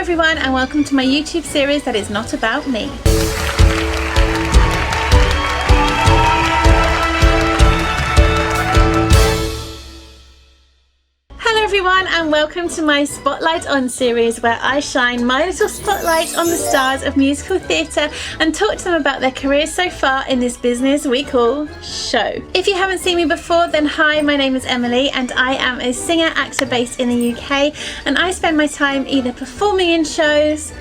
everyone, and welcome to my YouTube series that is not about me. Hello everyone, and welcome to my Spotlight On series, where I shine my little spotlight on the stars of musical theatre and talk to them about their careers so far in this business we call show. If you haven't seen me before, then hi, my name is Emily and I am a singer-actor based in the UK, and I spend my time either performing in shows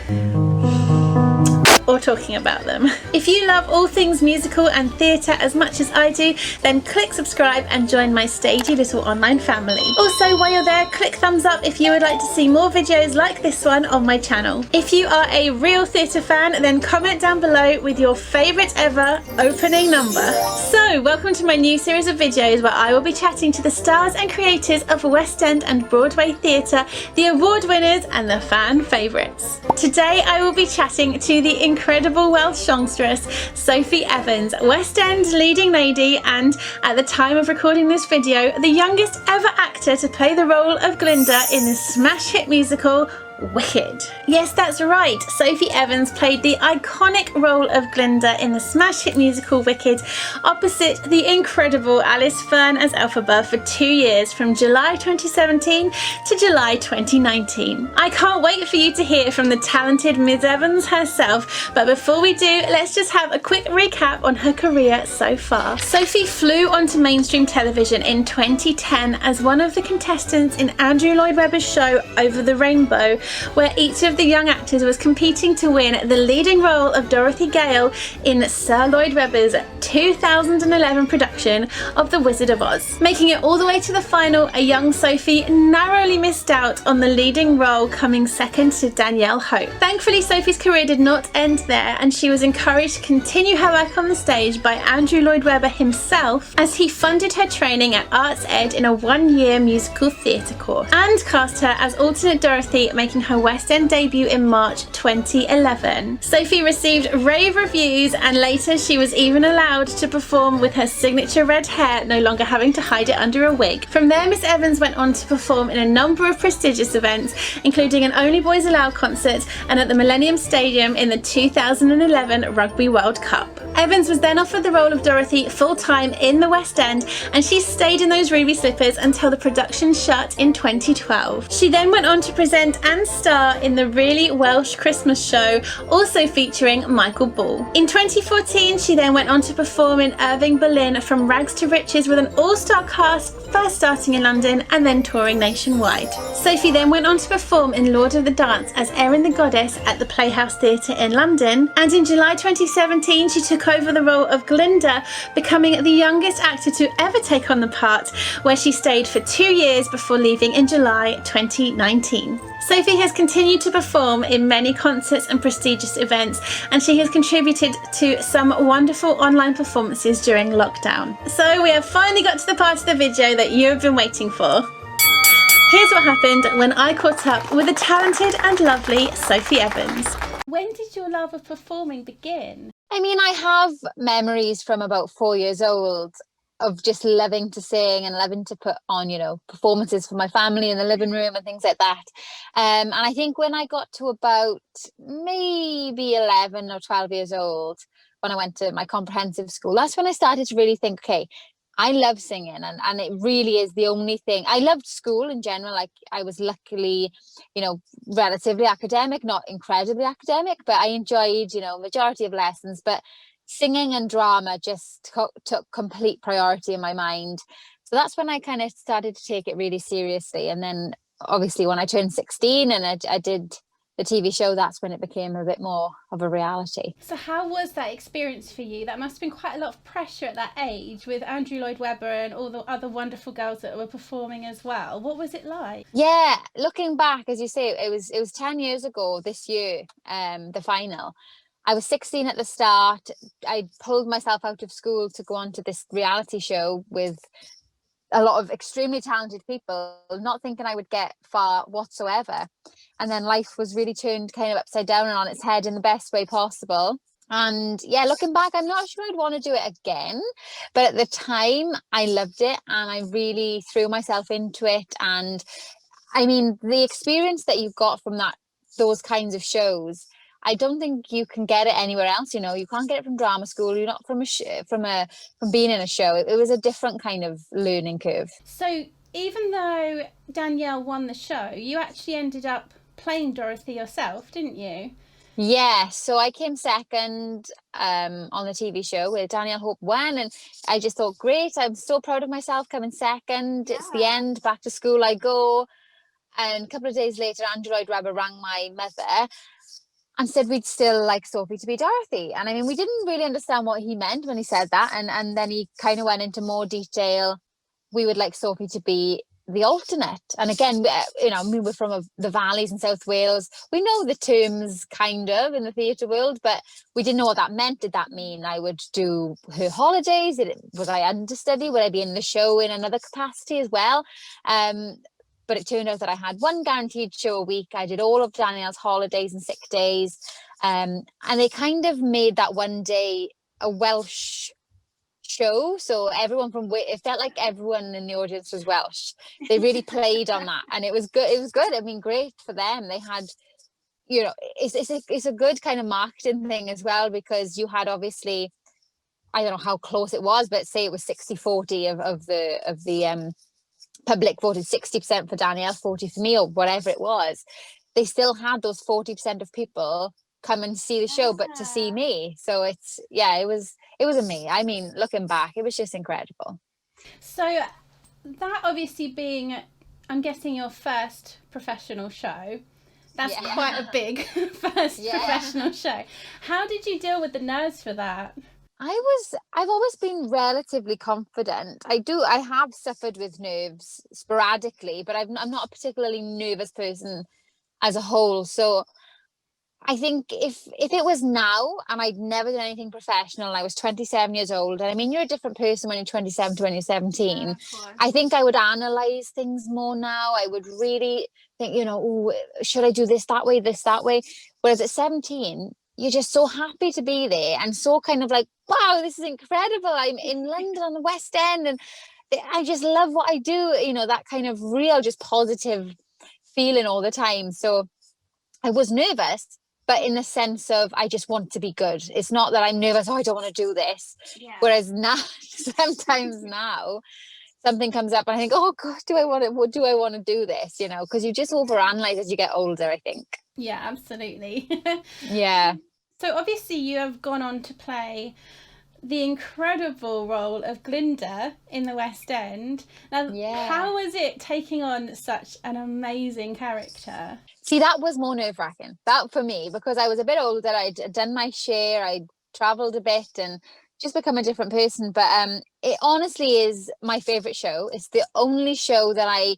or talking about them. If you love all things musical and theatre as much as I do, then click subscribe and join my stagey little online family. Also, while you're there, click thumbs up if you would like to see more videos like this one on my channel. If you are a real theatre fan, then comment down below with your favourite ever opening number. So, welcome to my new series of videos where I will be chatting to the stars and creators of West End and Broadway theatre, the award winners and the fan favourites. Today I will be chatting to the incredible Welsh songstress Sophie Evans, West End leading lady, and at the time of recording this video, the youngest ever actor to play the role of Glinda in the smash hit musical Wicked. Yes, that's right. Sophie Evans played the iconic role of Glinda in the smash hit musical Wicked opposite the incredible Alice Fearn as Elphaba for 2 years, from July 2017 to July 2019. I can't wait for you to hear from the talented Ms Evans herself, but before we do, let's just have a quick recap on her career so far. Sophie flew onto mainstream television in 2010 as one of the contestants in Andrew Lloyd Webber's show Over the Rainbow, where each of the young actors was competing to win the leading role of Dorothy Gale in Sir Lloyd Webber's 2011 production of The Wizard of Oz. Making it all the way to the final, a young Sophie narrowly missed out on the leading role, coming second to Danielle Hope. Thankfully, Sophie's career did not end there, and she was encouraged to continue her work on the stage by Andrew Lloyd Webber himself, as he funded her training at Arts Ed in a 1-year musical theatre course, and cast her as alternate Dorothy, making her West End debut in March 2011. Sophie received rave reviews, and later she was even allowed to perform with her signature red hair, no longer having to hide it under a wig. From there, Miss Evans went on to perform in a number of prestigious events, including an Only Boys Allowed concert and at the Millennium Stadium in the 2011 Rugby World Cup. Evans was then offered the role of Dorothy full-time in the West End, and she stayed in those ruby slippers until the production shut in 2012. She then went on to present and star in the really Welsh Christmas show, also featuring Michael Ball. In 2014, she then went on to perform in Irving, Berlin, from rags to riches with an all-star cast, first starting in London and then touring nationwide. Sophie then went on to perform in Lord of the Dance as Erin the Goddess at the Playhouse Theatre in London, and in July 2017 she took over the role of Glinda, becoming the youngest actor to ever take on the part, where she stayed for 2 years before leaving in July 2019. Sophie has continued to perform in many concerts and prestigious events, and she has contributed to some wonderful online performances during lockdown. So we have finally got to the part of the video that you have been waiting for. Here's what happened when I caught up with the talented and lovely Sophie Evans. When did your love of performing begin? I mean, I have memories from about 4 years old of just loving to sing and loving to put on, performances for my family in the living room and things like that. And I think when I got to about maybe 11 or 12 years old, when I went to my comprehensive school, that's when I started to really think, okay, I love singing, and it really is the only thing. I loved school in general. Like, I was luckily, relatively academic, not incredibly academic, but I enjoyed, majority of lessons. But singing and drama just took complete priority in my mind. So that's when I kind of started to take it really seriously. And then obviously when I turned 16 and I did the TV show, that's when it became a bit more of a reality. So how was that experience for you? That must have been quite a lot of pressure at that age, with Andrew Lloyd Webber and all the other wonderful girls that were performing as well. What was it like? Yeah, looking back, as you say, it was 10 years ago this year, the final. I was 16 at the start. I pulled myself out of school to go on to this reality show with a lot of extremely talented people, not thinking I would get far whatsoever. And then life was really turned kind of upside down and on its head in the best way possible. And yeah, looking back, I'm not sure I'd want to do it again. But at the time, I loved it and I really threw myself into it. And I mean, the experience that you got from that those kinds of shows, I don't think you can get it anywhere else. You know, you can't get it from drama school. You're not from from being in a show. It was a different kind of learning curve. So even though Danielle won the show, you actually ended up playing Dorothy yourself, didn't you? Yeah, so I came second on the TV show where Danielle Hope won, and I just thought, great, I'm so proud of myself coming second. It's the end, back to school I go. And a couple of days later, Andrew Lloyd Webber rang my mother and said we'd still like Sophie to be Dorothy. And I mean, we didn't really understand what he meant when he said that. And then he kind of went into more detail. We would like Sophie to be the alternate. And again, you know, we were from the valleys in South Wales. We know the terms kind of in the theatre world, but we didn't know what that meant. Did that mean I would do her holidays? Was I understudy? Would I be in the show in another capacity as well? But it turned out that I had one guaranteed show a week. I did all of Danielle's holidays and sick days. And they kind of made that one day a Welsh show. So everyone it felt like everyone in the audience was Welsh. They really played on that. And it was good. It was good. I mean, great for them. They had, you know, it's a good kind of marketing thing as well, because you had obviously, I don't know how close it was, but say it was 60-40 of the public voted 60% for Danielle, 40 for me, or whatever it was. They still had those 40% of people come and see the show, but to see me. So it was me. I mean, looking back, it was just incredible. So that obviously being, I'm guessing, your first professional show. That's quite a big first professional show. How did you deal with the nerves for that? I've always been relatively confident. I have suffered with nerves sporadically, but I'm not a particularly nervous person as a whole. So I think if it was now and I'd never done anything professional, I was 27 years old, and I mean, you're a different person when you're 27 to when you're 17. Yeah, I think I would analyze things more now. I would really think, you know, ooh, should I do this that way, this that way? Whereas at 17, you're just so happy to be there and so kind of like, wow, this is incredible. I'm in London on the West End and I just love what I do. You know, that kind of real, just positive feeling all the time. So I was nervous, but in the sense of I just want to be good. It's not that I'm nervous, oh, I don't want to do this. Yeah. Whereas now, sometimes now, something comes up and I think, oh God, do I want to do this? You know, because you just overanalyze as you get older, I think. Yeah, absolutely. Yeah. So obviously you have gone on to play the incredible role of Glinda in the West End. Now, how was it taking on such an amazing character? See, that was more nerve-wracking, that for me, because I was a bit older. I'd done my share, I'd travelled a bit and just become a different person. But it honestly is my favourite show. It's the only show that I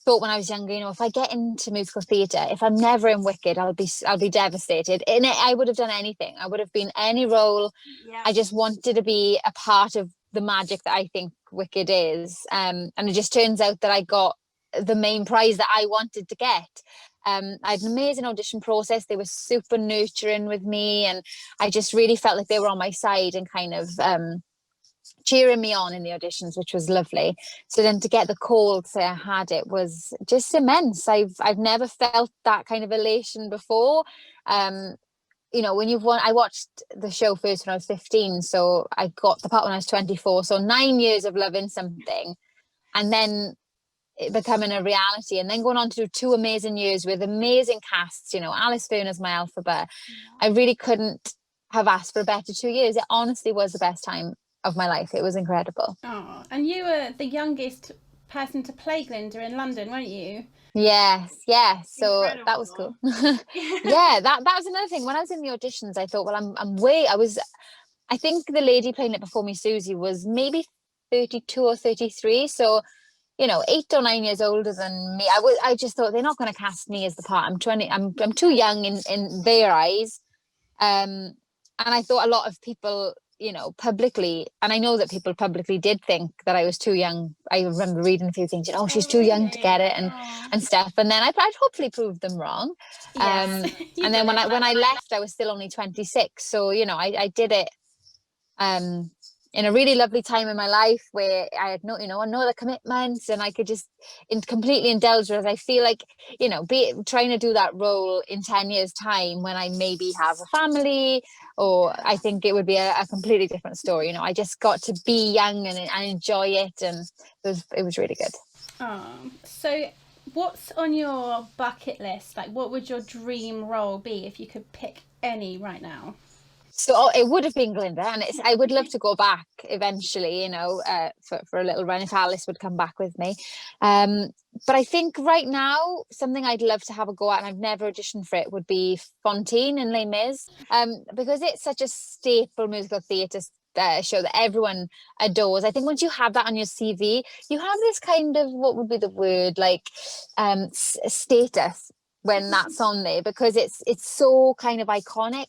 thought when I was younger, you know, if I get into musical theatre, if I'm never in Wicked, I'll be devastated. And I would have done anything. I would have been any role. Yeah. I just wanted to be a part of the magic that I think Wicked is. And it just turns out that I got the main prize that I wanted to get. I had an amazing audition process. They were super nurturing with me, and I just really felt like they were on my side and kind of cheering me on in the auditions, which was lovely. So then to get the call to say I had it was just immense. I've never felt that kind of elation before. You know, when you've won, I watched the show first when I was 15, so I got the part when I was 24. So 9 years of loving something, and then it becoming a reality, and then going on to do 2 amazing years with amazing casts. You know, Alice Furner's my alphabet. I really couldn't have asked for a better 2 years. It honestly was the best time of my life. It was incredible. Oh, and you were the youngest person to play Glinda in London, weren't you? Yes. So incredible. That was cool. Yeah, that was another thing. When I was in the auditions, I thought, well, I think the lady playing it before me, Susie, was maybe 32 or 33. So, you know, 8 or 9 years older than me. I just thought they're not going to cast me as the part. I'm too young in their eyes. And I thought a lot of people, you know, publicly, and I know that people publicly did think that I was too young. I remember reading a few things, you know, she's too young to get it and stuff. And then I'd hopefully proved them wrong. Yes. And then when I left, I was still only 26. So, you know, I did it in a really lovely time in my life where I had no other commitments, and I could just completely indulge. Whereas I feel like, trying to do that role in 10 years' time when I maybe have a family, or I think it would be a completely different story. I just got to be young and enjoy it, and it was really good. So what's on your bucket list? Like, what would your dream role be if you could pick any right now? So it would have been Glinda, and I would love to go back eventually, for a little run if Alice would come back with me. But I think right now, something I'd love to have a go at, and I've never auditioned for it, would be Fantine in Les Mis, because it's such a staple musical theatre show that everyone adores. I think once you have that on your CV, you have this kind of, what would be the word, like status when that's on there, because it's so kind of iconic,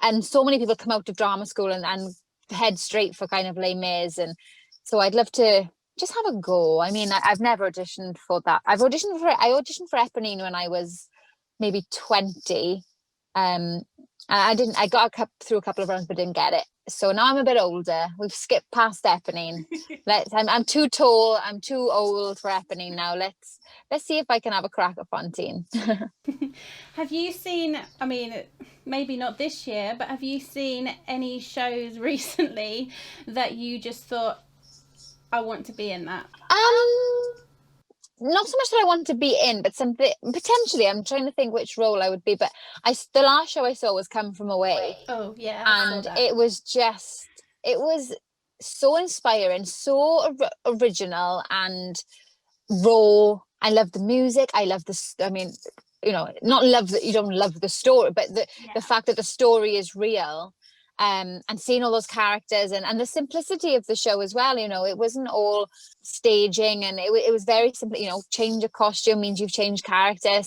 and so many people come out of drama school and head straight for kind of Les Mis, and so I'd love to just have a go. I mean, I've never auditioned for that. I auditioned for Eponine when I was maybe 20. And I got through a couple of rounds but didn't get it. So now I'm a bit older. We've skipped past Eponine. I'm too tall, I'm too old for Eponine now. Let's see if I can have a crack at Fantine. Have you seen, I mean, maybe not this year, but have you seen any shows recently that you just thought, I want to be in that? Not so much that I want to be in, but something potentially. I'm trying to think which role I would be, but the last show I saw was Come From Away. Oh yeah, and it was so inspiring, so original and raw. I love the music. I love this. I mean, not love that you don't love the story, but the fact that the story is real. And seeing all those characters and the simplicity of the show as well. It wasn't all staging, and it was very simple. Change a costume means you've changed character.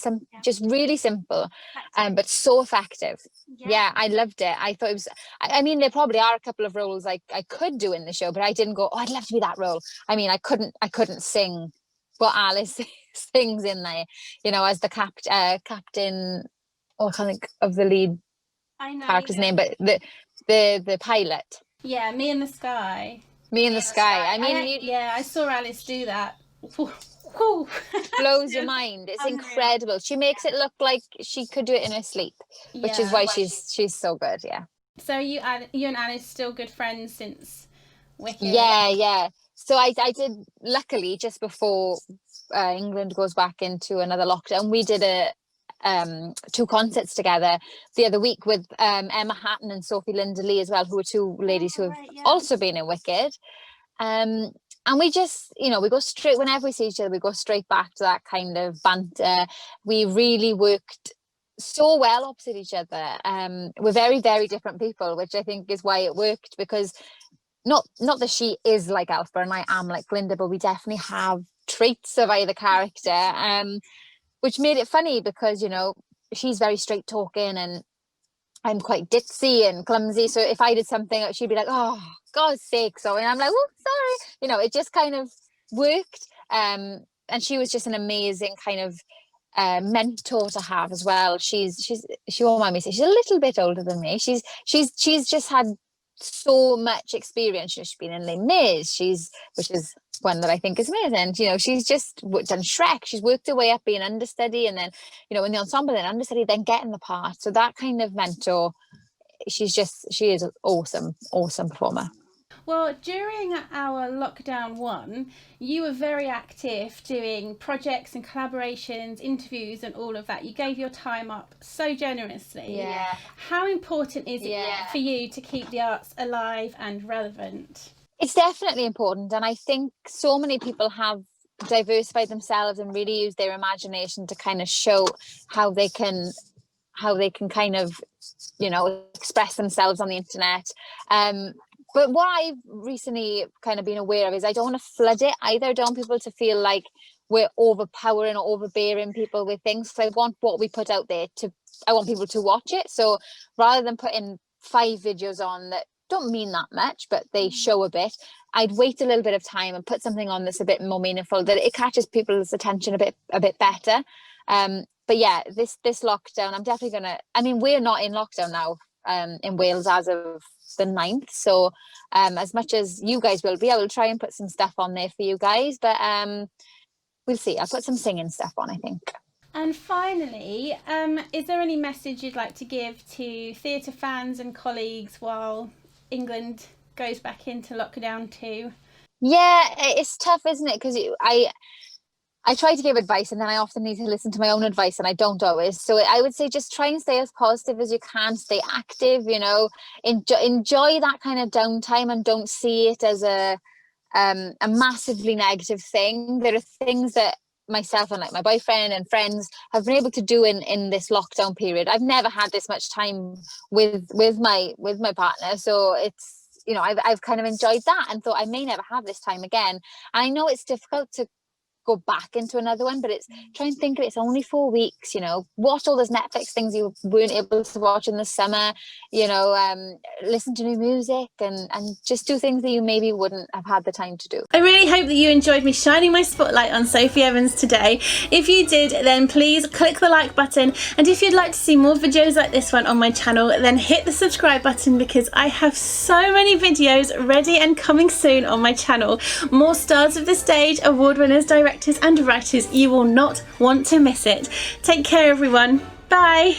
Just really simple, but so effective. Yeah, I loved it. I thought it was. I mean, there probably are a couple of roles I could do in the show, but I didn't go, oh, I'd love to be that role. I mean, I couldn't sing what Alice sings in there. As the captain, or I can't think of the lead character's name, but the pilot. Yeah, Me in the Sky. Me in the Sky. I mean, I saw Alice do that. Blows your mind. It's incredible. She makes it look like she could do it in her sleep, which is why she's so good. Yeah. So you and Alice still good friends since Wicked? Yeah. So I did, luckily, just before England goes back into another lockdown, we did two concerts together the other week with Emma Hatton and Sophie Lee as well, who are two ladies who have also been in Wicked. And we just, we go straight, whenever we see each other, we go straight back to that kind of banter. We really worked so well opposite each other. We're very, very different people, which I think is why it worked, because not that she is like Alpha and I am like Glinda, but we definitely have traits of either character, which made it funny because, she's very straight talking and I'm quite ditzy and clumsy. So if I did something, she'd be like, oh, God's sake. So, and I'm like, oh, sorry. It just kind of worked. And she was just an amazing kind of mentor to have as well. She won't mind me saying, she's a little bit older than me. She's just had so much experience. She's been in Les Mis, which is one that I think is amazing. She's just done Shrek. She's worked her way up being understudy, and then in the ensemble, then understudy, then getting the part. So that kind of mentor, she is an awesome performer. Well, during our lockdown 1, you were very active doing projects and collaborations, interviews and all of that. You gave your time up so generously. Yeah. How important is it for you to keep the arts alive and relevant? It's definitely important. And I think so many people have diversified themselves and really used their imagination to kind of show how they can kind of, express themselves on the internet. But what I've recently kind of been aware of is I don't want to flood it either. I don't want people to feel like we're overpowering or overbearing people with things. So I want what we put out there I want people to watch it. So rather than putting 5 videos on that don't mean that much, but they show a bit, I'd wait a little bit of time and put something on that's a bit more meaningful, that it catches people's attention a bit better. But yeah, this lockdown, I'm definitely we're not in lockdown now in Wales as of the 9th. So as much as you guys will be, I will try and put some stuff on there for you guys. But we'll see. I'll put some singing stuff on, I think. And finally, is there any message you'd like to give to theatre fans and colleagues while England goes back into lockdown too? Yeah, it's tough, isn't it? Because I try to give advice and then I often need to listen to my own advice and I don't always. So I would say just try and stay as positive as you can, stay active, you know, enjoy that kind of downtime and don't see it as a massively negative thing. There are things that myself and like my boyfriend and friends have been able to do in this lockdown period. I've never had this much time with my partner, so it's, you know, I've kind of enjoyed that and thought I may never have this time again. And I know it's difficult to go back into another one, but it's try and think of it, it's only 4 weeks, you know, watch all those Netflix things you weren't able to watch in the summer, you know, listen to new music and just do things that you maybe wouldn't have had the time to do. I really hope that you enjoyed me shining my spotlight on Sophie Evans today. If you did, then please click the like button, and if you'd like to see more videos like this one on my channel, then hit the subscribe button, because I have so many videos ready and coming soon on my channel. More stars of the stage, award winners, directors and writers. You will not want to miss it. Take care, everyone. Bye.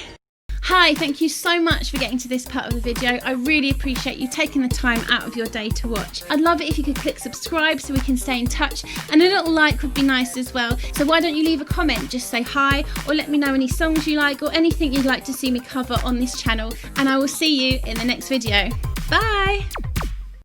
Hi, thank you so much for getting to this part of the video. I really appreciate you taking the time out of your day to watch. I'd love it if you could click subscribe so we can stay in touch, and a little like would be nice as well. So why don't you leave a comment, just say hi, or let me know any songs you like or anything you'd like to see me cover on this channel, and I will see you in the next video. Bye.